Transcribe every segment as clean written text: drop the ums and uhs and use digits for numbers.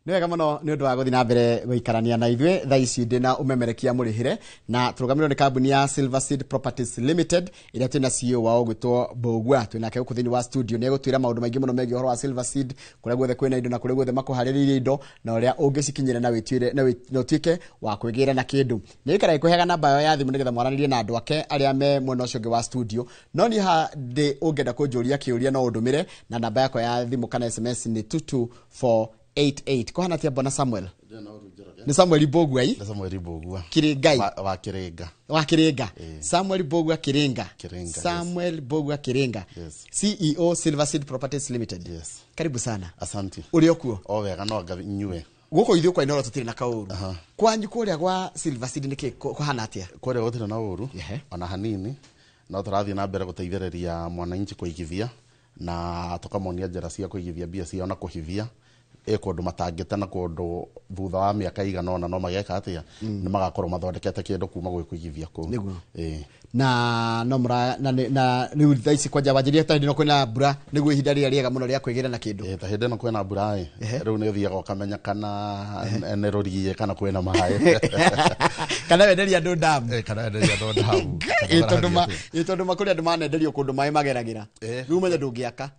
Nĩ wega mũno nĩ ũndũ wa gũthiĩ na mbere gũikarania na ithuĩ thaa ici ndĩna umemerekia mũrĩhĩre na tũrũgamĩrĩirwo nĩ kambuni ya Silverseed Properties Limited ĩrĩa twĩna CEO wao gwĩtwo Mbũgua. Twĩnake gũkũ thĩinĩ wa studio nĩ egũtwĩra maũndũ maingĩ mũno megiĩ ũhoro wa Silverseed, kũrĩa guothe kwĩna indo na kũrĩa guothe makũharĩrĩirie indo na ũrĩa ũngĩcikinyĩra na ũtuĩke wa kwĩgĩra na kĩndũ. Nĩ ikara ikũheaga namba yao ya thimũ nĩgetha mwaranĩrie na andũ ake arĩa me mwena ũcio ũngĩ wa studio. No niĩ handĩ ũngĩenda kũnjũria kĩũria no ũndũmĩre na namba yako ya thimũ kana SMS nĩ 22488. Kohana tia Bwana Samuel. Ni Samuel Mbũgua Ni Samuel Mbũgua. Kiringai. Wa Kiringa. Wa Kiringa. Samuel Mbũgua Kiringa. Samuel Mbũgua Kiringa. Yes. CEO Silverseed Properties Limited. Yes. Karibu sana. Asante. Uri okuo? O wega no nyue. Guko ithuĩ kwa inoro tutire na kauru. Kwanyu kũrĩa gwa Silverseed nĩkĩ kuhana atia? Kũrĩa gũtirĩ na ũru. Ona hanini. No tũrathiĩ na mbere gũteithĩrĩria mwananchi kũigithia na tukamonia njĩra cia kũigithia mbia ciao na kũhithia kũndũ matangĩte na kũndũ thutha wa mĩaka igana ũna no mageka atia nĩ magakorwo mathondekete kĩndũ kuma gwĩ kũigithia kũu. Na no mura na rĩu thaa ici kwanja wanjĩria ta ndino kwĩna mbura nĩguo ihinda rĩrĩa rĩega mũno rĩa kwĩgĩra na kĩndũ. Ta hĩndĩ ĩno kwĩna mbura rĩu nĩ ũthiaga ũkamenya kana nĩ rũriĩ kana kwĩna maĩ kana wenderia andũ ndamu. Kana wenderia andũ ndamu. Tondũ makũrĩa andũ manenderio kũndũ maĩ mageragĩra. Rĩu menye ndũngĩaka.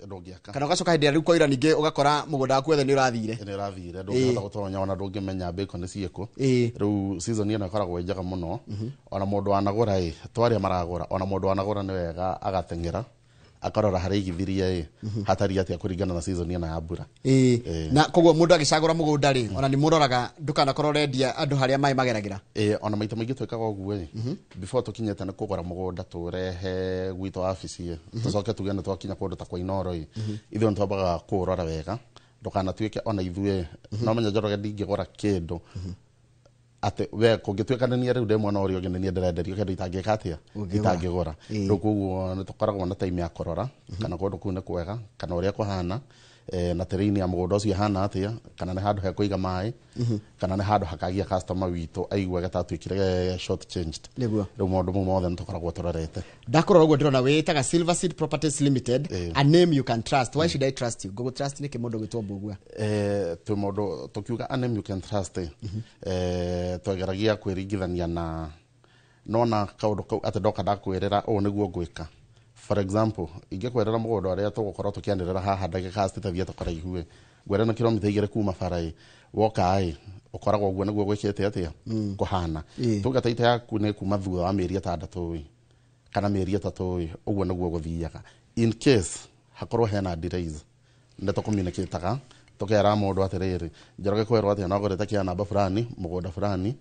Kana ũgacoka hĩndĩ rĩu kwaira ningĩ ũgakora mũgũnda waku wothe nĩ ũrathire. Nĩ ũrathire ndũngĩhota gũtonya ona ndũngĩmenya mbeko nĩ ciĩkũ. Rĩu season ĩno ĩkoragwo njega mũno. Ona mũndũ wanagũra twarĩa maragũra ona mũndũ wanagũra nĩ wega agateng'era akarora harĩa igithirie hatari atia kũringana na season ĩno ya mbura. Na koguo mũndũ agĩcagũra mũgũnda rĩ ona nĩ mũroraga ndũkanakorwo rendia andũ harĩa maĩ mageragĩra. Ona maita maingĩ twĩkaga ũguo before tũkinyĩte nĩ kũgũra mũgũnda tũrehe gwitũ wabici tũcoke tuge nĩ twakinya kũndũ ta kwa Inoro ithuĩ twambaga kũrora wega ndũkanatuĩke ona ithuĩ no menya njoroge ndingĩgũra kĩndũ ate we kũngĩtuĩka nĩ niĩ rĩu ndĩ mwena ũrĩa ũngĩ nĩ niĩ ndĩrenderio kĩndũ itangĩka atia itangĩgũra. Rĩu koguo nĩ tũkoragwo na time ya kũrora kana kũndũ kũu nĩ kwega kana ũrĩa kũhana na terrain ya mũgũnda ũcio hana atia kana nĩ handũ hekũiga maĩ kana nĩ handũ hakagia customer witũ aigua gatatuĩkire short changed. Rĩu maũndũ mau mothe nĩ tũkoragwo tũrorete. Ndakorwo ũguo ndĩrona wĩtaga Silverseed Properties Limited, a name you can trust. Why should I trust you? Google trust nĩkĩ mũndũ gwĩtwo Mbũgua? Twĩ mũndũ tũkiuga a name you can trust twageragia kwĩringithania na nona kaũndũ kau atĩ ndoka ndakwĩrĩra ũũ nĩguo ngwĩka. For example, ingĩkwĩrĩra mũgũnda ũrĩa tũgũkorwo tũkĩanĩrĩra haha ndagĩka citathiĩte kũraihu ngwĩra na kilomita 2 kuma bara woka ũkoragwo ũguo nĩguo gwĩkĩte atia kũhana. Tuga taita yaku nĩ kuma thutha wa mĩeri 6 kana mĩeri 3 ũguo nĩguo gũthiaga. In case hakorwo hena delays nĩ tũcommunicateaga tũkera mũndũ atĩrĩrĩ njoroge kwĩrwo atĩa no gũrĩte kĩa namba fulani mũgũnda fulani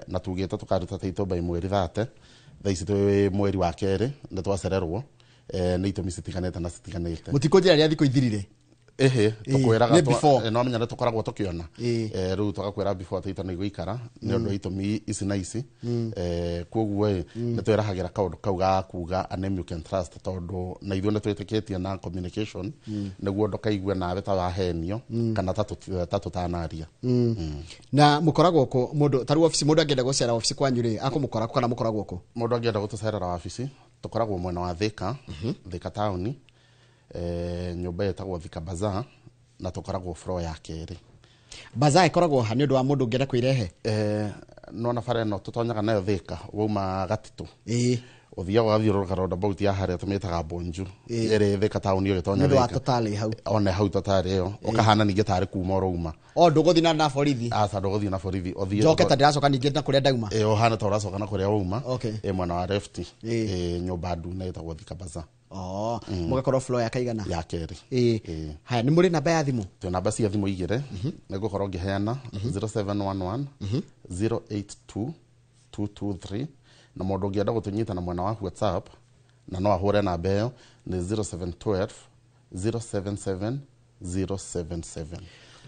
na tugĩte tũkaruta taito by mweri 30 thaa ici twĩ mweri wa kerĩ nĩ twacererwo nĩ itũmi citiganĩte na citiganĩte. Mũtikũnjĩra rĩa thikũ ithirire? Tũkwĩraga no menya nĩ tũkoragwo tũkĩona rĩu tũgakwĩra before taito nĩ igũikara nĩ ũndũ itũmi ici na ici koguo nĩ twĩrahagĩra kaũndũ kau ga kuga a name you can trust tondũ na ithuĩ nĩ twĩtĩkĩtie na communication nĩguo ndũkaigue nawe ta wahenio kana ta tũtanaria. Na mũkoragwo kũ mũndũ tarũ office mũndũ angĩenda gũcera office kwanyu rĩ akũmũkora kana mũkoragwo kũ? Mũndũ angĩenda gũtũcerera wabici tũkoragwo mwena wa Thika town nyũmba yetagwo Thika Bazaar na tũkoragwo floor ya kerĩ. Bazaar ĩkoragwo ha nĩ ũndũ wa mũndũ ũngĩenda kwĩrehe? No na bara ĩno tũtonyaga nayo Thika wauma Gatitũ ũthiaga ũgathiũrũrũka roundabout ya harĩa tũmĩtaga Bonju ĩrĩ Thika town ũgĩtonya Thika. Nĩ tũtarĩ hau. Ona hau tũtarĩ ĩyo ũkahana ningĩ tarĩ kuma ũrauma. Ndũgũthiĩ na borithi? Ndũgũthiĩ na borithi ũthiĩ. Njoke ta ndĩracoka ningĩ na kũrĩa ndauma? Ũhana ta ũracoka na kũrĩa wauma mwena wa left nyũmba ndune ĩtagwo Thika Bazaar. Mũgakorwo floor ya kaigana? Ya kerĩ. Haya nĩ mũrĩ namba ya thimũ? Twĩ namba cia thimũ igĩrĩ nĩngũkorwo ngĩheana 0711 082 223 na mũndũ ũngĩenda gũtũnyita na mwena wa WhatsApp na no ahũre namba ĩyo nĩ 0712 077 077.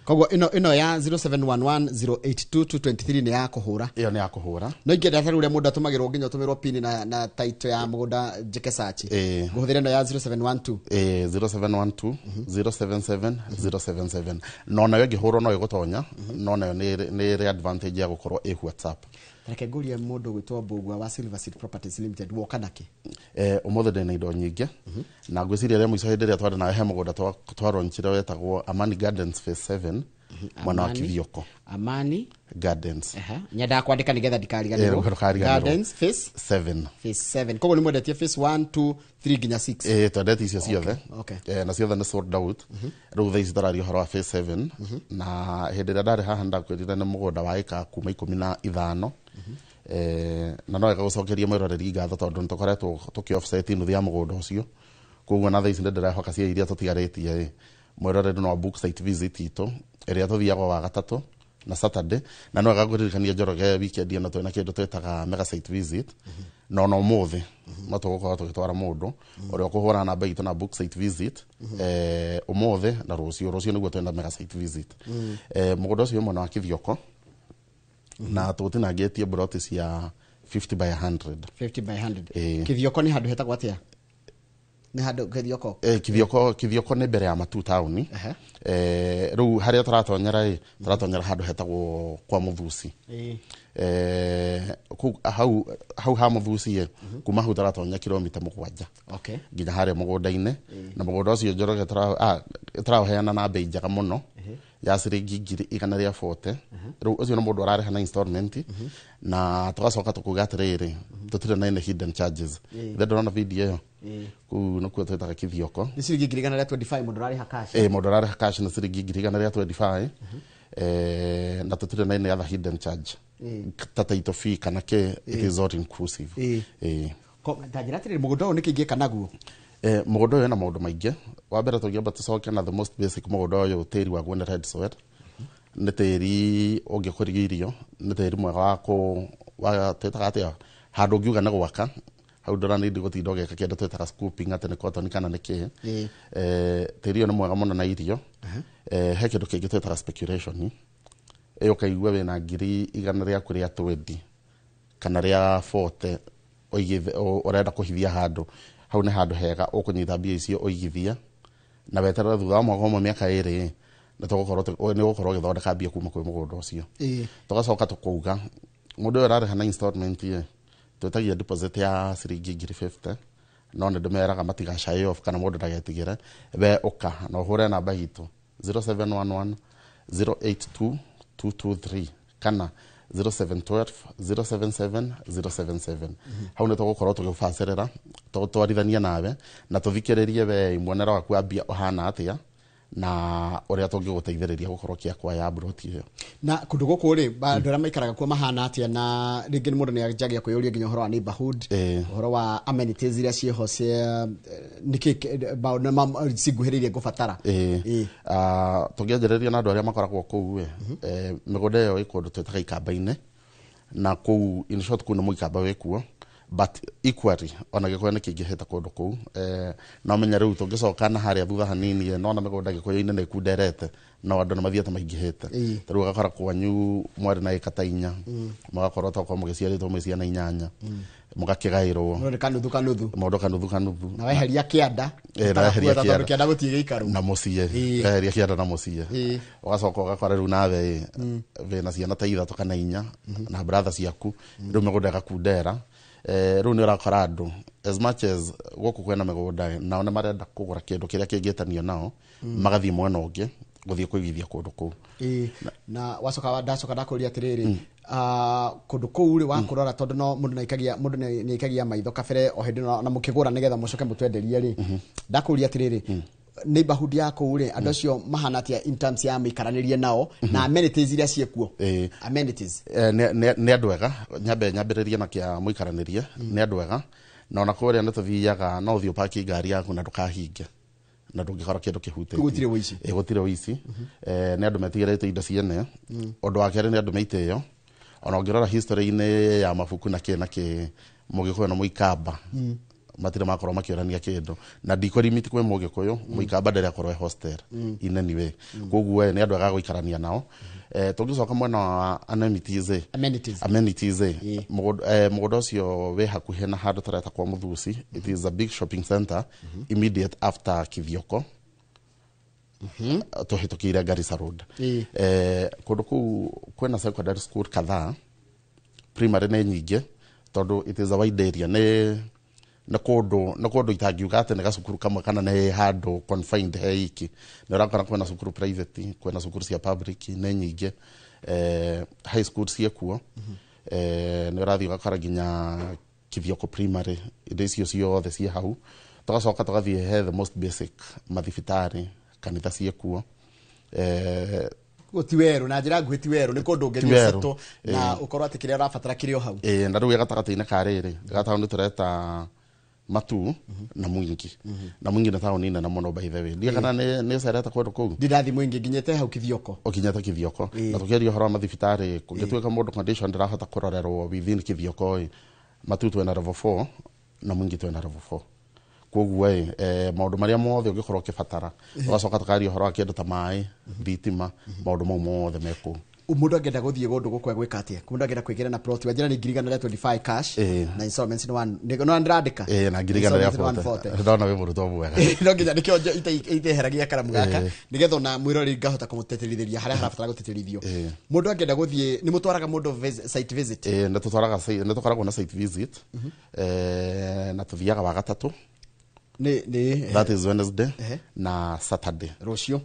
Koguo ino ya 0711082223 nĩ ya kũhũra. Iyo nĩ ya kũhũra. No ingĩenda tarũ ũrĩa mũndũ atũmagĩrwo nginya ũtũmĩrwo pin na title ya mũgũnda njĩke search. Ngũhũthĩra ino ya 0712. 0712 077 077. No nayo ĩngĩhũrwo no ĩgũtonya no nayo nĩ advantage ya gũkorwo WhatsApp. Reke ngũrie mũndũ gwĩtwo Mbũgua wa Silverseed Properties Limited woka nake. Ũmũthĩ ndĩna indo nyingĩ na ngwĩciria rĩa mũico hĩndĩ ĩrĩa twarĩ nawe he mũgũnda twaronchire wetagwo Amani Gardens Phase 7 mwana wa Kithioko. Amani Gardens. Nyenda kwandika nigetha ndikariganirwo. Gardens phase 7. Phase 7. Kogo ni mwendetie phase 1 2 3 ginya 6. Twendete icio ciothe. Okay. Na ciothe nĩ sold out. Rĩu thaa ici tũraria ũhoro wa phase 7 na hĩndĩ ĩrĩa ndarĩ haha ndakwĩrire nĩ mũgũnda wa ĩka kuma 15. Na no gũcokeria mwĩroreri ngatho tondũ nĩ tũkoretwo tũkĩ offset nuthu ya mũgũnda ũcio. Koguo na thaa ici ndĩrehoka cia iria tũtigarĩtie mwĩroreri no book site visit itũ ĩrĩa tũthiaga wa gatatũ na Saturday na no gagũririkania Njoroge weekend ĩno twĩna kĩndũ twĩtaga mega site visit no mũthĩ no tũgũkorwo tũgĩtwara mũndũ ũrĩa ũkũhũra namba itũ na book site visit ũmũthĩ na rũciũ nĩguo twĩna mega site visit. Mũgũnda ũcio mwena wa Kithioko na tũtinangĩtie broti cia 50 by 100. 50 by 100. Kithioko ni handu hetagwo atia? Ni handu Kithioko? Kithioko ni mbere ya Matu town. Rĩu harĩa tũratonyera handu hetagwo kwa Muthusi. Hau ha Muthusi kuma hau tũratonya kilomita 7. Okay. Nginya harĩa mũgũnda-inĩ na mũgũnda ũcio Njoroge tũraheana na bei njega mũno ya ciringi 140. Rĩu ũcio nĩ mũndũ ararĩha na installment na tũgacoka tũkuga atĩrĩrĩ tũtirĩ na any hidden charges. Ndĩrona video ĩyo kuu no kuo twĩtaga Kithioko nĩ ciringi 125 mũndũ ararĩha cash. Mũndũ ararĩha cash nĩ ciringi 125. Na tũtirĩ na any other hidden charge ta title fee kana it is all inclusive. Tanjĩra atĩrĩrĩ mũgũnda ũyũ nĩ kĩingĩka naguo? Mũgũnda ũyũ na maũndũ maingĩ. Wa mbere tũngĩamba tũcoke na the most basic mũgũnda ũyũ tĩri waguo nĩ red soil. Nĩ tĩri ũngĩkũria irio, nĩ tĩri mwega wa twĩtaga atĩa handũ ũngiuga nĩ gwaka hau ndora nĩ ndigũtinda ũgeka kĩndũ twĩtaga scooping atĩ nĩ cotton kana nĩ kĩ. Tĩri ũyũ nĩ mwega mũno na irio. He kĩndũ kĩngĩ twĩtaga speculation ũkaigua wĩna 100 rĩaku rĩa 20 kana rĩa 40 ũrenda kũhithia handũ. Hau nĩ handũ hega ũkũnyita mbia icio ũigithia na weterera thutha wa mwaka ũmwe mĩaka 2 nĩ gũkorwo ũgĩthondeka mbia kuma kwĩ mũgũnda ũcio. Tũgacoka tũkauga mũndũ ũyũ ararĩha na installment twĩtagia deposit ya ciringi 50. No nĩ ndĩmeraga matiga shy off kana mũndũ ndagetigĩre we ũka na ũhũre namba itũ 0711 082 223 kana 0712 077 077. Hau nĩ tũgũkorwo tũgĩbacĩrĩra tũtwarithania nawe na tũthikĩrĩrie we mwonera waku wa mbia ũhana atĩa na ũrĩa tũngĩgũteithĩrĩria gũkorwo kĩakwa broti ĩyo. Na kũndũ gũkũ rĩ andũ arĩa maikaraga kuo mahana atĩa na rĩngĩ mũndũ nĩ ajagia kwĩyũria nginya ũhoro wa neighborhood, ũhoro wa amenities iria ciĩho cia nĩkĩ ciguhĩrĩirie gũbatara. Tũngĩanjĩrĩria na andũ arĩa makoragwo kũu mĩgũnda ĩyo ĩ kũndũ twĩtaga ikamba-inĩ na kũu in short kũu nĩ mũikamba wĩ kuo but equally ona gĩkũyũ nĩ kĩingĩhĩte kũndũ kũu. No menya rĩu tũngĩcoka na harĩa thutha hanini no na mĩgũnda gĩkũyũ-inĩ nĩ kunderete no andũ nĩ mathiĩte maingĩhĩte. Rĩu ũgakora kwanyu mwarĩ na ĩka ta 4 mũgakorwo tokorwo mũgĩciarĩtwo mwĩ ciana 8 mũgakĩgaĩrwo mũndũ kanuthu na weheria kĩanda gũtiĩ gĩikaro na mũciĩ weheria kĩanda na mũciĩ ũgacoka ũgakora rĩu nawe wĩna ciana ta 3 kana 4 na brother ciaku rĩu mĩgũnda ĩgakundera. Rĩu nĩ ũrakora andũ as much as gũkũ kwĩna mĩgũnda nao nĩ marenda kũgũra kĩndũ kĩrĩa kĩngĩtanio nao magathiĩ mwena ũngĩ gũthiĩ kũigithia kũndũ kũu. Na ndacoka ndakũria atĩrĩrĩ kũndũ kũu rĩ wakũrora tondũ no mũndũ nĩ aikagia maitho kabere o hĩndĩ na mũkĩgũra nĩgetha mũcoke mũtwenderie rĩ ndakũria atĩrĩrĩ neighborhood ya kũu rĩ andũ acio mahana atĩa in terms ya mĩikaranĩrie nao na amenities iria ciĩkuo. Amenities nĩ andũ ega nyambĩrĩria na kĩa mũikaranĩrie nĩ andũ ega na ona kũrĩa nĩ tũthiaga no ũthiĩ ũpaki ngari yaku na ndũkahinge na ndũngĩkora kĩndũ kĩhutĩtie. Gũtirĩ ũici. Gũtirĩ ũici. Nĩ andũ metigĩrĩte indo ciene. Ũndũ wa kerĩ nĩ andũ meitĩyo ona ũngĩrora history-inĩ ya mabuku na kĩ mũgĩkũyũ na mũikamba matire makorwo makĩorania kĩndũ na ndiko limit kwĩ mũgĩkũyũ mũikamba ndĩrĩ akorwo hostel in any way. Koguo nĩ andũ aga gũikarania nao. Tũngĩcoka mwena wa amenities mũgũnda ũcio wĩ hakuhĩ na handũ tũreta kwa Muthusi. It is a big shopping center immediate after Kithioko tũhĩtũkĩire Garissa Road. Kũndũ kũu kwĩna secondary school kadhaa, primary nĩ nyingĩ tondũ it is a wide area na kodo itagiuga ate nega cukuru kamwe kana ne hando confined he iki ne rakana kwena cukuru private kwena cukuru cia public ne nyinge high school cia kuo ne rathi gakara ginya Kivyoko primary icio ciothe cia hau tugacoka tugathie he the most basic mathibitari kanitha cia kuo gutiweru na njira nguhiti weru ni kundu ngenyito na ukorwa ati kiria rafatara kirio hau na riu gatagataine kariri gatauni tureta matu na mwingi na mwingi na tauni na mono by the way ndia kana ne sereta kwedo kou ndirathi mwingi nginyete hau Kithioko okinyeta Kithioko na tukiria horo mathibitari kungituika mundu condition ndirahota kurorerwo within Kithioko matu twena level 4 na mwingi twena level 4 koguo maundu maria mothe ungikorwo kifatara ugacoka tukaria horo akindu ta mai thitima maundu mau mothe meko mundu angenda guthie gundu gukwe gwika atia mundu angenda kwigera na plot wajira ni 25 cash na installments no ndirandika na 40 ndona we muruto mwega no nginya nikio iteheragia karamu gaka nigetho na mwirori ngahota kumuteterithiria haria harabatara guteterithio mundu angenda guthie ni mutwaraga mundu site visit na tukoragwo na site visit na tuthiaga wa gatatu that is Wednesday na Saturday rocio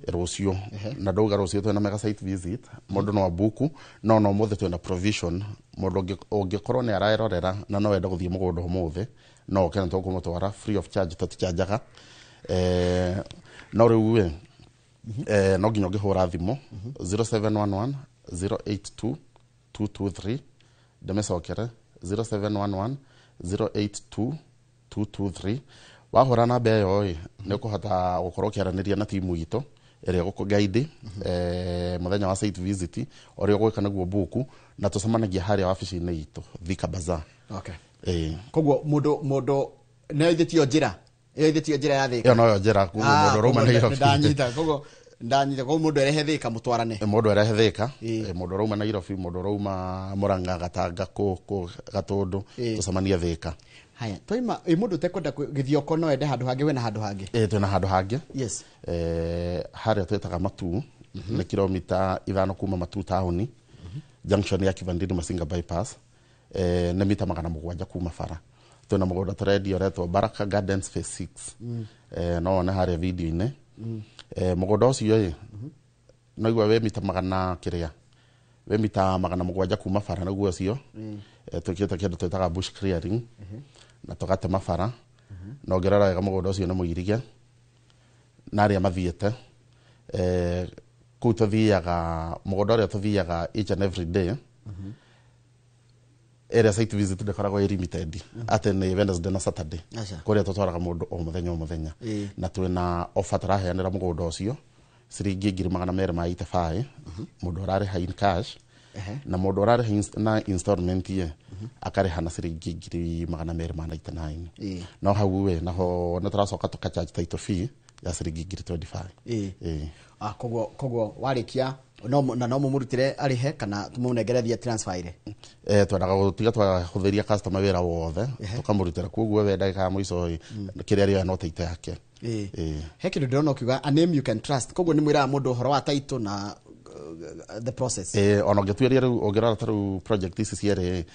na doga rocio twena mega site visit mundu no abuku no mothe twena provision mundu ongikorwo ni araerorera na no wenda guthie mugundu mothe no kena tukumutwara free of charge tutichajaga no riu no nginya ngihura thimo 0711 082 223 ndemesokere 0711 082 223 wahora na mbe yo ne kuhota gukorwo kiaraniria na timu ito ere guko guide muthenya wa site visit ori gwika naguo buku na tucemanagia haria wabici-ini ito Thika Bazaar koguo mundu ne ithitio njira ya Thika yo no njira koguo mundu roma na Nairobi ndanyita koguo mundu erehe Thika mutwarane mundu erehe Thika mundu roma na Nairobi mundu roma Murang'a Gatanga ko Gatundu tucemania Thika haya toima mundu tekwenda Githioko no ende handu hangi we na handu hangi twena handu hangi yes haria twetaga Matu na kilomita 5 kuma Matu town junction ya Kivandini Masinga bypass na mita 700 kuma fara twena mugunda turedio retwo Baraka Gardens phase 6 no na haria video ine mugunda ucio no igwa we mita 100 kiria we mita 700 kuma fara naguo ucio tukieta kindu twetaga bush clearing na tugate mafara no ngerara ga mugunda ucio na muirigia naria mathiete ku tuthiaga mugunda uria tuthiaga each and every day area site visit ndekoragwo limited ate ni Wednesday na Saturday kuria tutwaraga mundu o muthenya na twina offer turaheanira mugunda ucio ciringi 275 mundu urare in cash na mundu urare na installment ye akareha na ciringi 289 no hau we naho na turacoka tukacharge title fee ya ciringi 25 koguo warikia no mumurutire arihe kana tumunegerethia transfer ile twendaga gutiga twahuthiria customer wira wothe tukamurutira koguo we ndagika muico kiria ria no title yake he kindu ndona ukiuga a name you can trust koguo ni mwira mundu horo wa title na the process ono getueria riu ogirara taru project ici ciere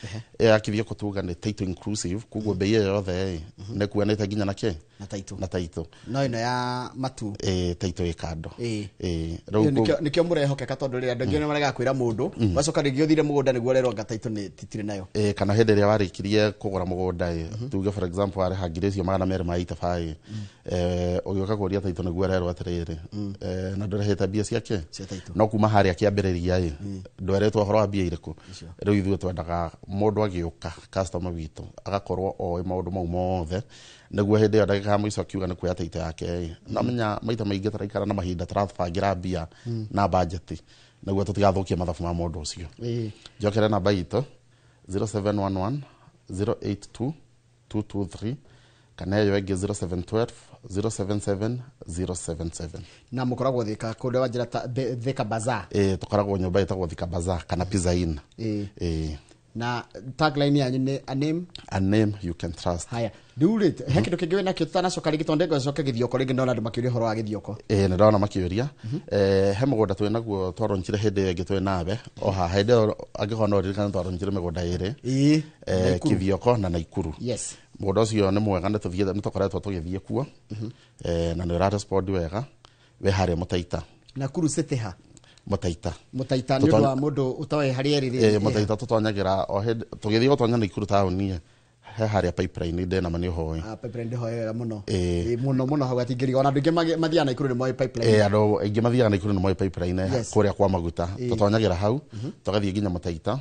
akithie kutuga ni title inclusive koguo bei yothe ne kuanete ginya nake na title no ino ya Matu title ikando nikio murehokeka tondu ria ndangio ne marega kwira mundu wacoka rigio thire mugunda niguo rero gataitu ni titire nayo kana hende ria warikirie kugura mugunda tuge for example are hagirecio magana mere maita fai ogioka kuria title niguo rero atirire na ndoreheta bia ciake no kuma haria kiambiriria ndweretwo horo wa bia iriku riu ithuĩ twendaga mundu agiuka customer witu agakorwo o maundu mau mothe niguo hindi ya ndagika muico akiuga ni kuya title yake na menya maita maingi taraikara na mahinda tarabangira bia na budget niguo tutigathukia mathabu ma mundu ucio njokere namba itu 0711 082 223 kana yo ege 0712 077 077 na mukoragwo Thika kundu wanjira Thika Bazaar tukoragwo nyumba itagwo Thika Bazaar kana Pizza Inn na tagline yanyu ni a name you can trust. Haya ndiurite he kindu kingi wena kyo tanacoka rigi tonde ngo coke githioko rigi ndona andu makiuria horo wa githioko Ni ndona makiuria he mugunda twina guo twaronchire hindi ingi twinabe o ha hindi agihona ririkana twaronchire migunda iri Kithioko na Naikuru. Yes. Mugunda ucio ni mwega ni tuthiete ni tukoretwo tugithie kuo na ni respond wega we haria Mutaita. Nakuru City ha Mutaita ni ndo wa mundu utawe hari eri Mutaita tutonyagira o hindi tugithie gutonya Naikuru town he haria pipeline ndena mani hoye pipeline ndi hoye muno muno hau atingiri ona nduge mathiana Naikuru ni moy pipeline ando ingi mathiana Naikuru ni moy pipeline kuria kwa maguta tutonyagira hau tugathie ginya Mutaita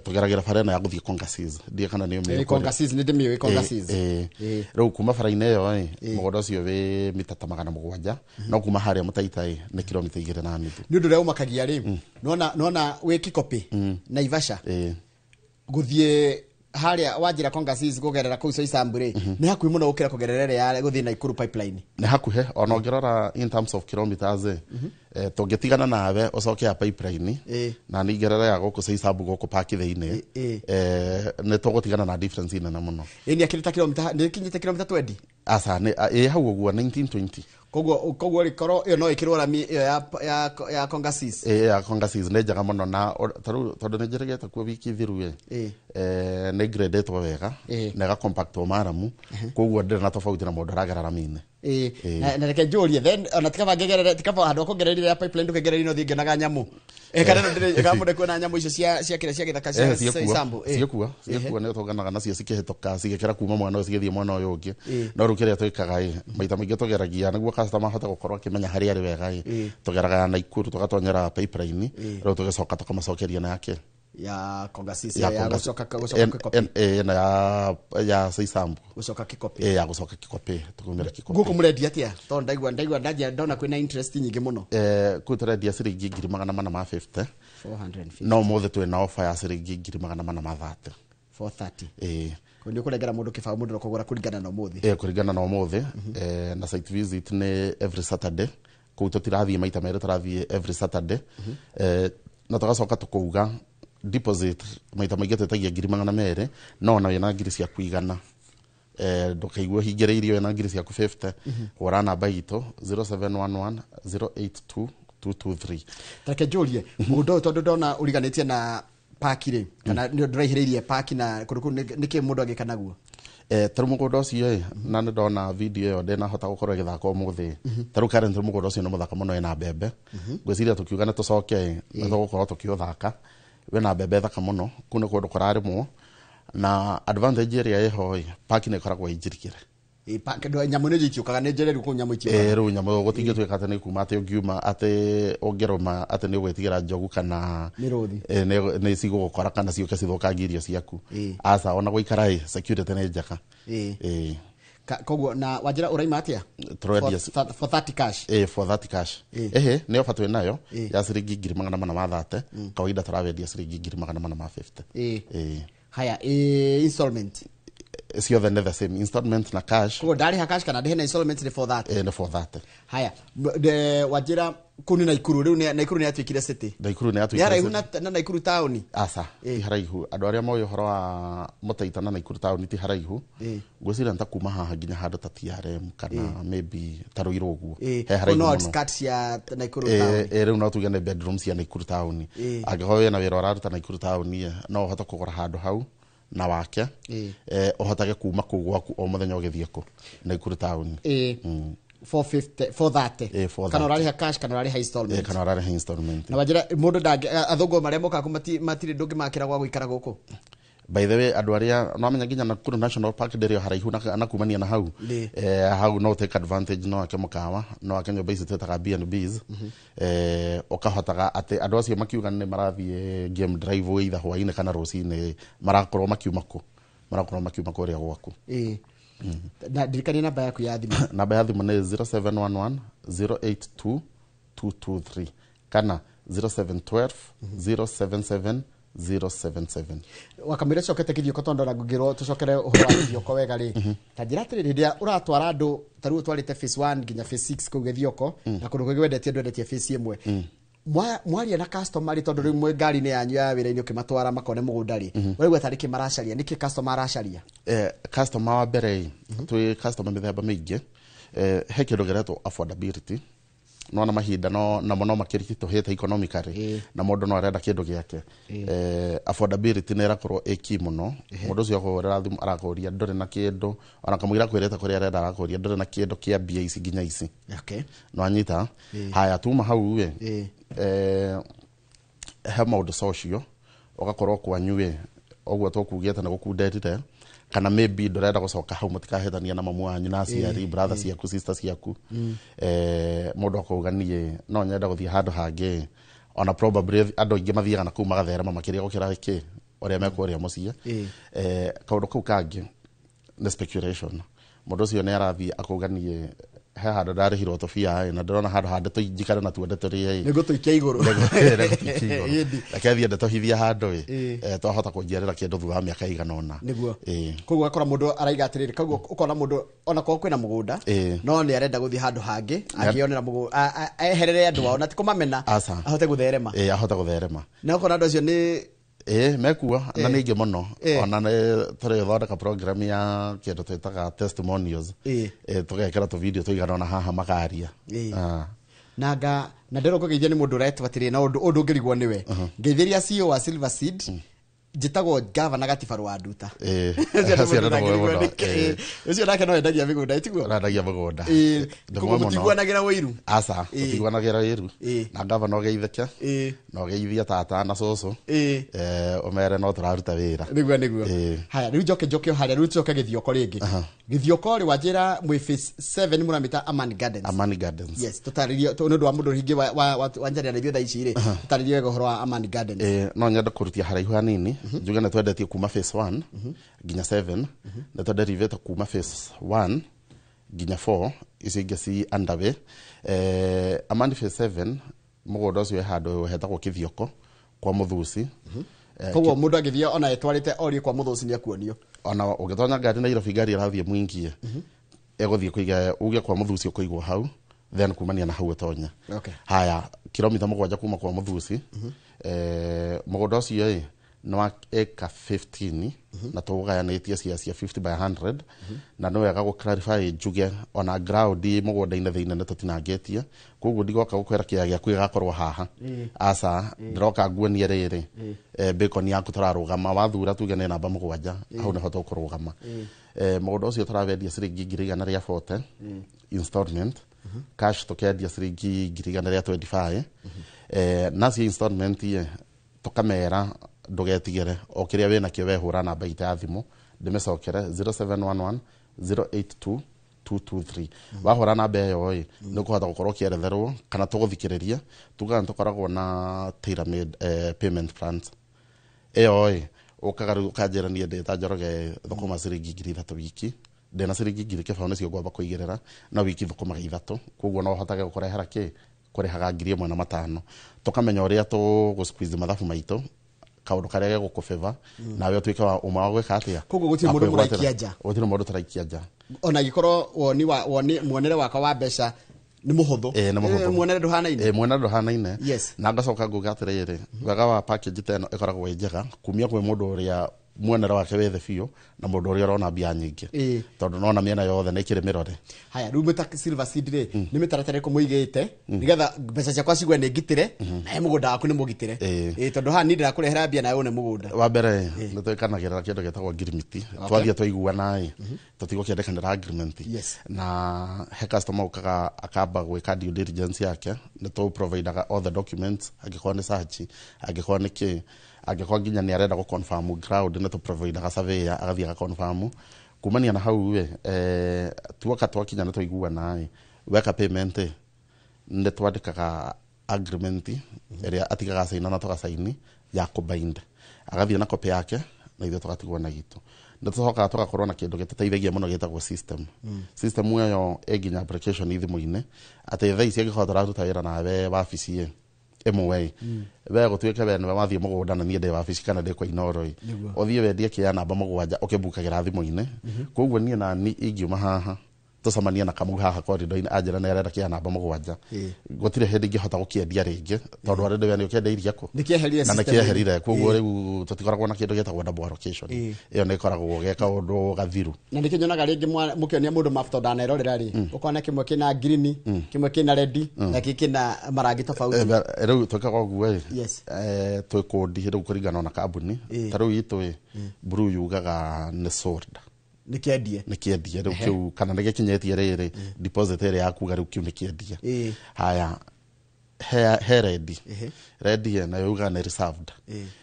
tugeragira farena ya guthie Congasis ndie kana ni umwe Congasis ni ndimi Congasis ro kuma faraine yo mugunda ucio we mitata 700 no kuma haria Mutaita ni kilomita 2.5 ni ndu reumakagia ri nona we Kikopi Naivasha guthie haria wajira Congasis kugerera kuu Isambure ni hakuhi muno ukira kugerera ya guthie Naikuru pipeline ni hakuhi ona ongerora in terms of kilometers tungitigana nawe ucoke ya pipeline na ni gerera ya guku Isambu guku park theine ni tugutigana na difference ina na muno ni akirita kilomita ni kinyite kilomita 20 asa ni hau guo 1920 koguo rikoro iyo no ikirwo rami ya Congasis ya Congasis ne jaga muno na tondu ne jeregeta ku wiki thiru ne grade to wega na ga compact o maramu koguo ndira na tofauti na mundu aragerara mine na reke njurie then ona tikaba ngegerera tikaba handu kugerera ya pipeline tukegerera ino thinge naga nyamu kana ndire gamude kwena nyamu icio cia kire cia githaka cia Isambu ciekua ne toganaga nacio cikihitoka cigekera kuma mwana cigithie mwana uyu ungi no rukiria twikaga maita maingi tugeragia niguo customer hota gukorwo akimenya haria ari wega tugeraga Naikuru tugatonyera pipeline ro tugicoka tukamacokeria na yake ya Congasis ya gucoka Kikopi na ya Isambu gucoka Kikopi ya gucoka Kikopi tukumira Kikopi guku muredia atia to ndaigwa ndaja ndona kwina interest nyingi muno kuturedia ciringi 450 450 no mothe twina offer ya ciringi 430 430 kundi kuregera mundu kibao mundu kugura kuringana na umuthi kuringana na umuthi na site visit ni every Saturday ku tutirathie maita mere turathie every Saturday na tugacoka tukuuga deposit maita maingi twetagia 200 no na wena ngiri cia kuigana ndukaigua hingereirio na ngiri cia ku 50 hura namba itu 0711 082 223 take julie mundu tondu ndona uriganitie na parkire kana ndio ndiraihiririe park na kuruku niki mundu agikanaguo taru mugondo ucio na ndona video yo ndena hota gukorwo igithaka umuthi taru current mugondo ucio no muthaka muno ina bebe gwiciria tukiuga na tucoke na tugukorwo tukiuthaka we na bebe thaka muno kuna kundu kurarimwo na advantage area yeho park ne koragwo injirikire park ndo nyamu ne jikiukaga ne jereru ku nyamu ikiukaga ru nyamu gutinge twika ate ne kuma ate ungiuma ate ongeroma ate ne gwetigira njogu kana miruthi ne sigo gukora kana ciuke cithukangirio ciaku asa ona guikara security ne njaka koguo na wajira uraima atia for 30 cash for 30 cash ne ofa twe nayo ya ciringi 430 kawaida turawendia ciringi 450 haya installment ciothe ne the same installment na cash koguo ndari ha cash kana ndehe na installment ni for that ne for that haya de wajira kuni Naikuru riu Naikuru ni atwikire city Naikuru ni atwikire yara ihuna na Naikuru town asa haraihu andu aria moyo horo wa Mutaita na Naikuru town ti haraihu gwicira nta kuma haha nginya handu ta TRM kana maybe taruiro guo haraihu no outskirts ya Naikuru town riu no tuge ne bedrooms ya Naikuru town agihoya na wira uraruta Naikuru town no hota kugura handu hau na wake ohotage kuma ku gwaku o muthenya ugithieko Naikuru town 450 430 kana rari ha cash kana rari ha installment kana rari ha installment na wajira mundu ndage athungu maria moka ku matiri ndungi makira gwa guikara guku by the way andu aria no amenya nginya Nakuru National Park nderio haraihu na kumania na hau hau no take advantage no ake mukawa no ake nyoba ici twetaga B&Bs okahotaga ate andu acio makiuga ne marathie game drive way itha hwaine kana rocine marakorwo makiumako ria gwaku na dirikani namba yaku ya thimu namba ya thimu ni 0711 082 223 kana 0712 077 077 wakamira cokete kithioko tondo na ngugiro tucokere uhoro wa kithioko wega ri tajira atiri ndia uratwara andu taru twarite phase 1 nginya phase 6 ku githioko na kundu gwendete ndendetie phase 1 mwaria na customer tondu rimwe ngari ni yanyu ya wira-ini ukimatwara makone mugunda ri wewe tariki maracaria niki customer aracaria customer wa mbere twi customer mithemba mingi he kindu geretwo affordability no na mahinda no na mono makirikito hete economically na mundu no arenda kindu giake affordability ne rakorwo eki muno mundu cio agorera thimu arakoria ndore na kindu ona kamwira kwireta kuria arenda arakoria ndore na kindu kia mbia ici nginya ici no anyita haya tuma hau we he maundu social ugakorwo kwanyu ogwo tukugeta na gukundetite kana maybe ndorenda gucoka hau mutikahethania na mamu wanyu na aciari brothers ciaku sisters ciaku mundu akuganie no nyenda guthie handu hangi ona probably andu ingi mathiaga na kuu magatherema makiria gukira iki uria mekuria mucie kaundu kau kangi the speculation mundu ucio ne arathie akuganie he handu ndarihirwo tofia na ndona handu hande tuinjikare na tuende turie nigo tuikia iguru akathie ndatohithia handu twahota kunjerera kindu thutha wa miaka iganona niguo koguo akora mundu araiga atiriri koguo ukona mundu ona ko kwina mugunda no ni arenda guthie handu hangi akionera mugunda eherere andu wao na tikumamena ahote gutherema ahote gutherema na ukona andu acio ni mekua na ningi muno ona tore thondeka program ya kindu twitaga testimonials tugekera tu video tuigana na haha magaria nanga na ndero kugeithia ni mundu retwatirire na undu ngirigwo niwe ngeithiria CEO wa Silver Seed jitagwo Governor Gatibaru wa Nduta ucio nake no endagia migunda itiguo endagia migunda kuko mutiguanagira wiru mutiguanagira wiru na Governor geitheke no geithia tata na soso omere no turaruta wira niguo haya riu njoke haria riu njoke githioko ringi githioko ri wanjira mwi phase 7 muramita Amani Gardens yes tutaririo ndu wa mundu hingi wanjaria na ithuĩ ici ri tutaririo gehoro wa Amani Gardens no nyenda kurutia haraihu hanini njuga na twendetie kuma phase 1 ginya 7 na twenderivete kuma phase 1 ginya 4 icinge ci underway Amani phase 7 mugunda ucio handu hetagwo kithioko kwa muthuci koguo mundu agithia ona etwarite ori kwa muthuci ni akuonio ona ugitonya ngari na Nairobi ngari arathie mwingie eguthie kuiga uge kwa muthuci ukoigwo hau then kumania na hau etonya haya kilomita 7 kuma kwa muthuci mugunda ucio no eka 15 na tugayanitie cia 50 by 100 na no wega gu clarify njuge ona ground mugunda ine thiine tutinangetie koguo ndigoka gukwera kia gya kwigakorwo haha asa ndiroka nguonie riri bacon yaku turarugama wathura tuge ne namba 7 hau ne hoto kurugama mugunda ucio turavendia ciringi 140 installment cash tukendia ciringi 125 na cia installment tukamera ndugetigere o kiria wina kio wehura namba ita ya thimu ndimecokere 0711 082 223 wahora namba yo ni kuhota gukorwo kieretherwo kana tuguthikiriria tugaga tukoragwo na tailor-made payment plans eyo ukagaru ukajera ni ndeta njoroge thukuma ciringi 3 wiki ndena ciringi 2 cio ngwamba kuigirira na wiki thukuma 3 koguo no hotage gukorehera ki kurihaga 1,500 tukamenya uria tu squeeze mathabu maito kaundu karia gukufeva nawe tuike wa umwe gwika atia koguo gutire mundu muraikia nja gutire mundu turaikia nja ona gikorwo woni muonere waka wa mbeca ni muhuthu muonere nduhanaine muonere nduhanaine yes na ngacoka ngugatirire wega wa package teno ikoragwo njega kumia kwi mundu uria muonere wake wethe biu na mundu uria rona mbia nyingi tondu nona miena yothe na ikire mirore haya riu meta Silver Seed ri ni mitaratara ko muigite nigetha mbeca ciakwa cigwe ni ngitire na mugunda waku ni mugitire tondu ha ni ndira kurehera mbia nayo ne mugunda wa mbere ni twikanagira kindu getagwo agreement twathia twaiguana tutigo kiendekanira agreement na he customer ukaga akamba gwika due diligence yake ni tu providaga all the documents agikorwo ni search agikorwo ni ki agikorwo nginya ni arenda gu confirm ground ni tu providaga surveyor agathia ga confirm kumania na hau tuoka twakinya na twaiguana weka payment nde twandikaga agreement area atigaga saina na tugasaini ya kubind agathia na copy yake na ithe tugatigwo na gitu ndatoka tugakorwo na kindu gitateithagia muno gitagwo system yo eginya application ithimu-ine ate thai cia gihotora ruta wira nawe wabici emwe we gutwike we ni wathie mugunda na nie de wabici kana de kwa inoro othie wendie kia namba 7 ukibukagira thimu-ine koguo nie na ni ingiuma haha tucamania na Kamau haha corridor-inĩ anjĩra nĩ arenda kĩa namba 7 gũtirĩ hĩndĩ ingĩhota gũkĩendia rĩngĩ tondũ arenda we nĩ ũkĩendeirie kũ na nĩ kĩeherire koguo rĩu tũtikoragwo na kĩndũ gĩtagwo double allocation ĩyo nĩ ĩkoragwo geka ũndũ gathiru na nĩ kĩnyonaga rĩngĩ mũkĩonia mũndũ mabuto ndanerorera rĩ ũkona kĩmwe kĩna green kĩmwe kĩna red na kĩna marangi tofauti rĩu twĩkaga ũguo twĩ kũndi rĩu kũringana na kambuni ta rĩu itũ blue yugaga nĩ sold nikiendie rĩu kiu kana nĩ gĩkinyĩtie rĩrĩ deposit ĩrĩa yakuga rĩu kiu nĩkĩendie haya he red na yuga nĩ reserved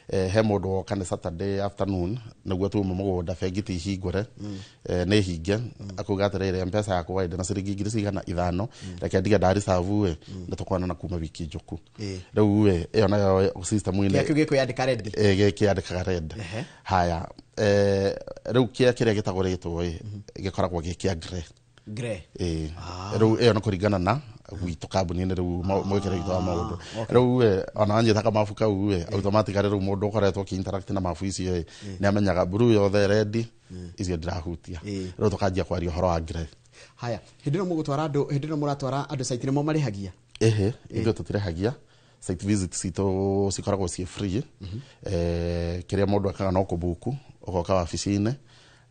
he mũndũ woka nĩ Saturday afternoon nĩguo tuuma mũgũnda bengi ti hingũre nĩ hinge akuga atĩrĩrĩ mpesa yakwa ĩndĩ na ciringi 5,000 reke ndige ndari serve nĩ tũkwana kuma wiki njoku rĩu ĩyo nayo system ĩne gĩkwĩyandĩka red gĩkĩyandĩkaga red haya rĩu kĩrĩa gĩtagũrĩtwo gĩkoragwo gĩkĩa grey rĩu ĩyo nĩ kũringana na gwitũ kambuni-inĩ rĩu mwĩkĩre witũ wa maũndũ rĩu ona anyitaga mabu kau automatically rĩu mũndũ ũkoretwo ũkĩinteract na mabu icio nĩ amenyaga blue yothe red icio ndirahutia rĩu tũkanjia kwaria ũhoro wa grey haya hĩndĩ ĩno mũratwara andũ site nĩmo marĩhagia ithuĩ tũtirĩhagia site visits citũ cikoragwo ciĩ free kĩrĩa mũndũ ekaga no kũbuku ũgoka wabici-inĩ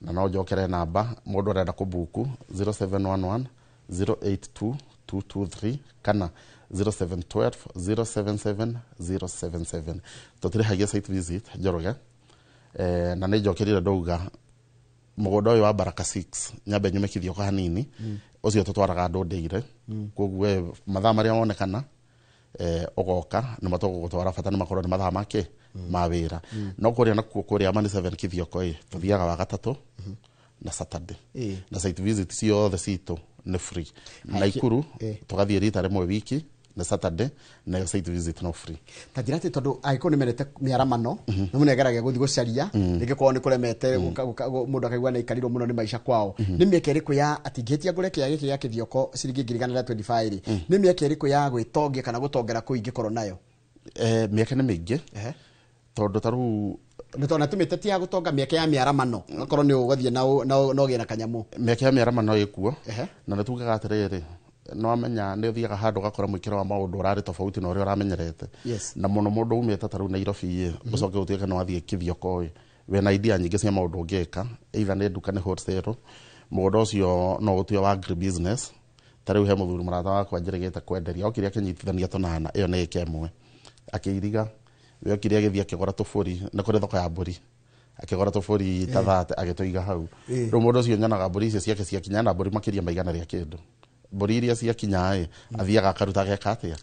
na no njokere namba mũndũ arenda kũbuku 0711 082 223 kana 0712 077 077 tũtirĩhagia site visit Njoroge na nĩ njokerire ndauga mũgũnda ũyũ wa Baraka 6 nyambe nyume Kithioko hanini ũcio tũtwaraga andũ ndeire koguo mathaa marĩa wonekana ũgoka nĩ matũgũgũtwara bata nĩ makorwo nĩ mathaa make ma wĩra no kũrĩa nakuo kũrĩa Mani 7 Kithioko tuthiaga wa gatatũ na Saturday na site visit ciothe citũ nĩ free na Ikuru tũgathiĩ rita rĩmwe wiki na Saturday na site visit no free tajirati tondu aiko nĩ merete mĩaramano nĩ mũnegeragia gũthiĩ gũcaria rĩngĩkorwo nĩ kũremete mũndũ akaigua nĩ ikarirwo mũno nĩ maica kwao nĩ mĩeke ĩrĩkũ ya atingĩtia ngũre kĩa gĩkĩ gĩa Kithioko ciringi 125 nĩ mĩeke ĩrĩkũ ya gwĩtongia kana gũtongera kũ ingĩkorwo nayo mĩeke nĩ mĩingĩ tondu taru nĩtona tũmĩteti ya gũtonga mĩeke ya mĩaramano akorwo nĩ ũgũthiĩ na ũgĩe na kanyamũ mĩeke ya mĩaramano ĩkuo na nĩ tugaga atĩrĩrĩ no amenya nĩ ũthiaga handũ gakora mwĩkĩro wa maũndũ ũrarĩ tofauti na ũrĩa ũramenyerete na mũno mũndũ umĩte taru Nairobi ũcoke ũtuĩke no athiĩ Kithioko wena idea nyingĩ cia maũndũ ũngĩka either nĩ nduka nĩ wholesale mũgũnda ũcio no ũtue wa agri business tarĩu he mũthuri mũrata wakwa njĩrĩgĩte kwenderia okĩrĩa akĩnyitithania tũnana ĩyo nĩ ĩkemwe akĩiriga we okĩrĩa agĩthiĩ akĩgũra tũbũri nĩ kũrĩ thoko ya mbũri akĩgũra tũbũri ta 30 agĩtũiga hau rĩu mũndũ ũcio nyonaga mbũri icio ciake ciakinya na mbũri makĩria maigana rĩa kĩndũ mbũri iria ciakinya athiaga akaruta ageka atĩa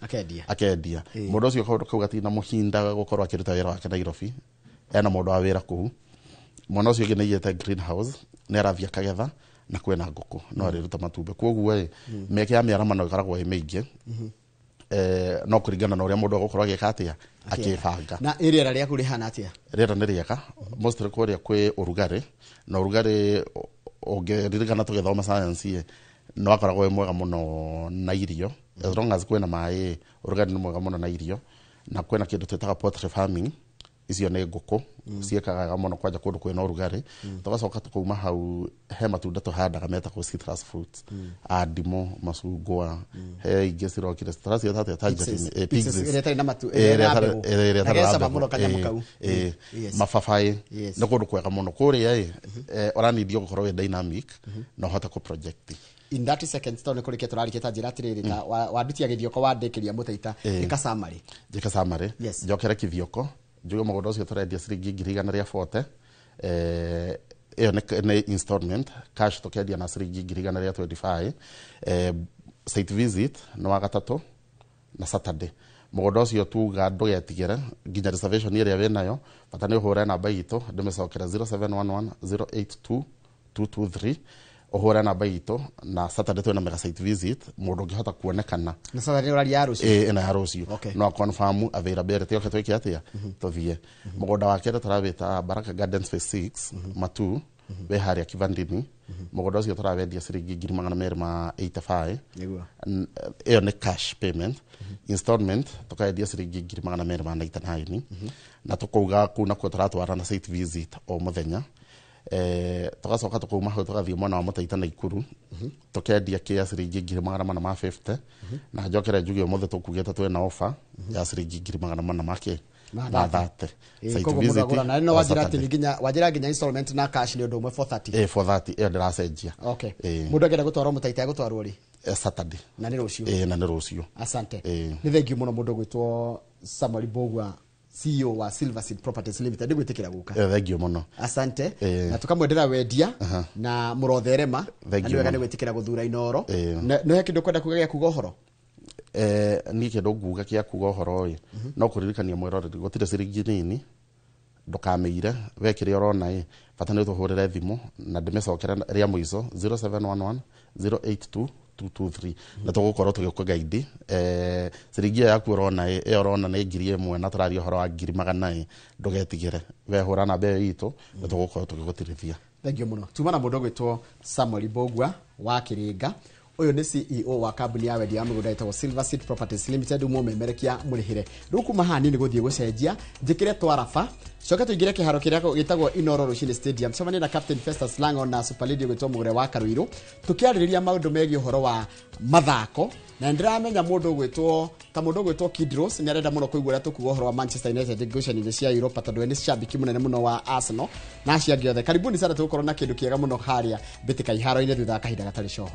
akendia mũndũ ũcio kaũndũ kau gatina mũhinda gũkorwo akĩruta wĩra wake Nairobi ena mũndũ wa wĩra kũu mwana ũcio ũngĩ nĩ aigĩte greenhouse nĩ arathiĩ akagetha na kwĩna ngũkũ no arĩruta matumbĩ koguo mĩeke ya mĩaramano ĩkoragwo ĩ mĩingĩ no kũringana na ũrĩa mũndũ agũkorwo agĩka atĩa akĩbanga na rĩera rĩaku rĩhana atĩa rĩera nĩ rĩega mostly kũrĩa kwĩ ũrugarĩ na ũrugarĩ ũngĩririkana tũgĩthoma science no akoragwo wĩ mwega mũno na irio as long as kwĩna maĩ ũrugarĩ nĩ mwega mũno na irio na kwĩna kĩndũ twĩtaga poultry farming icio nĩ ngũkũ ciĩkaga mũno kwanja kũndũ kwĩna ũrugarĩ tũgacoka tũkauma hau he matunda tũhandaga metagwo citrus fruits ndimũ macungwa he ingĩ cirokire citrus ĩtatũ tangerine mababaĩ nĩ kũndũ kwega mũno kũrĩa ũranithio gũkorwo wĩ dynamic na ũhote kũ project in 30 seconds tone kuri keto rari ketanjira atiriri ta wandutia Kithioko wandĩkĩria mũtaita njĩka summary njokere Kithioko njuge mũgũnda ũcio tũrendia ciringi 140 ĩyo nĩ installment cash tũkendia na ciringi 125 site visit nĩ wa gatatũ na Saturday mũgũnda ũcio tuga ndũgetigĩre nginya reservation ĩrĩa wĩ nayo bata nĩ ũhũre namba itũ ndĩmĩcokera 0711 082 223 ũhũre namba itũ na Saturday twĩna mega site visit mũndũ ũngĩhota kuonekana na Saturday ũrari ya rũciũ ĩna ya rũciũ no confirm availability yoke twĩke atĩa tũthiĩ mũgũnda wa kerĩ tũrawĩta Baraka Gardens phase 6 matu we harĩa Kivandini mũgũnda ũcio tũrawendia ciringi 285 ĩyo nĩ cash payment installment tũkaendia ciringi 299 na tũkauga kũu nakuo tũratwara na site visit o mũthenya tugacoka tukuma hau tugathie mwena wa Mutaita na Ikuru tukendia kia ciringi 450 na njokere njuge mothe tukugete twina offer ya ciringi 400 na 30 kogo mudo agura na no wajira ati nginya installment na cash ni undu mwe 430 430 iyo ndiracenjia okay mudo agenda gutwara Mutaita gutwarwo ri Saturday na ni rucio na ni rucio asante ni thengi muno mudo gwitwo Samuel Mbogua CEO wa Silverseed Properties Limited ngwitikira guka thank you muno asante na tukamwendera wendia na murotherema thank you ni gwitikira guthura inoro no he kindu kwenda kugagia kuga uhoro ni kindu nguga kia kuga uhoro ri no kuririkania mwiroreri gutire ciringi nini ndukameire wekire urona bata ni tuhurire thimu na ndimecokera ria muico 0711 082 223 na tugukorwo tugikugaidi ciringi yaku urona urona ni 1,000 na turaria horo wa 100,000 ndugetigire wehura na mbeyo itu na tugukorwo tugigutirithia thank you muno tumana mundu gwitwo Samuel Mbogua wa Kiringa uyu ni CEO wa kambuni ya wendia mugunda itagwo Silverseed Properties Limited umumemerekia murihire ruku mahani ni guthie gucenjia njikire twarafa coka tuigire kiharo kiria gitagwo Inoro Rushine Stadium cemani na Captain Festus Lango na Super League gwitwo mugure wa Karuiru tukiaririria maundu megi uhoro wa mathako na ndiramenya mundu gwitwo Kidros ni arenda muno kuigura tukuga uhoro wa Manchester United ngucanio cia Europa tondu ni shabiki munene muno wa Arsenal na cia giothe karibuni sana tugukorwo na kindu kiega muno haria bitika iharo-ini thutha kahinda gatari coho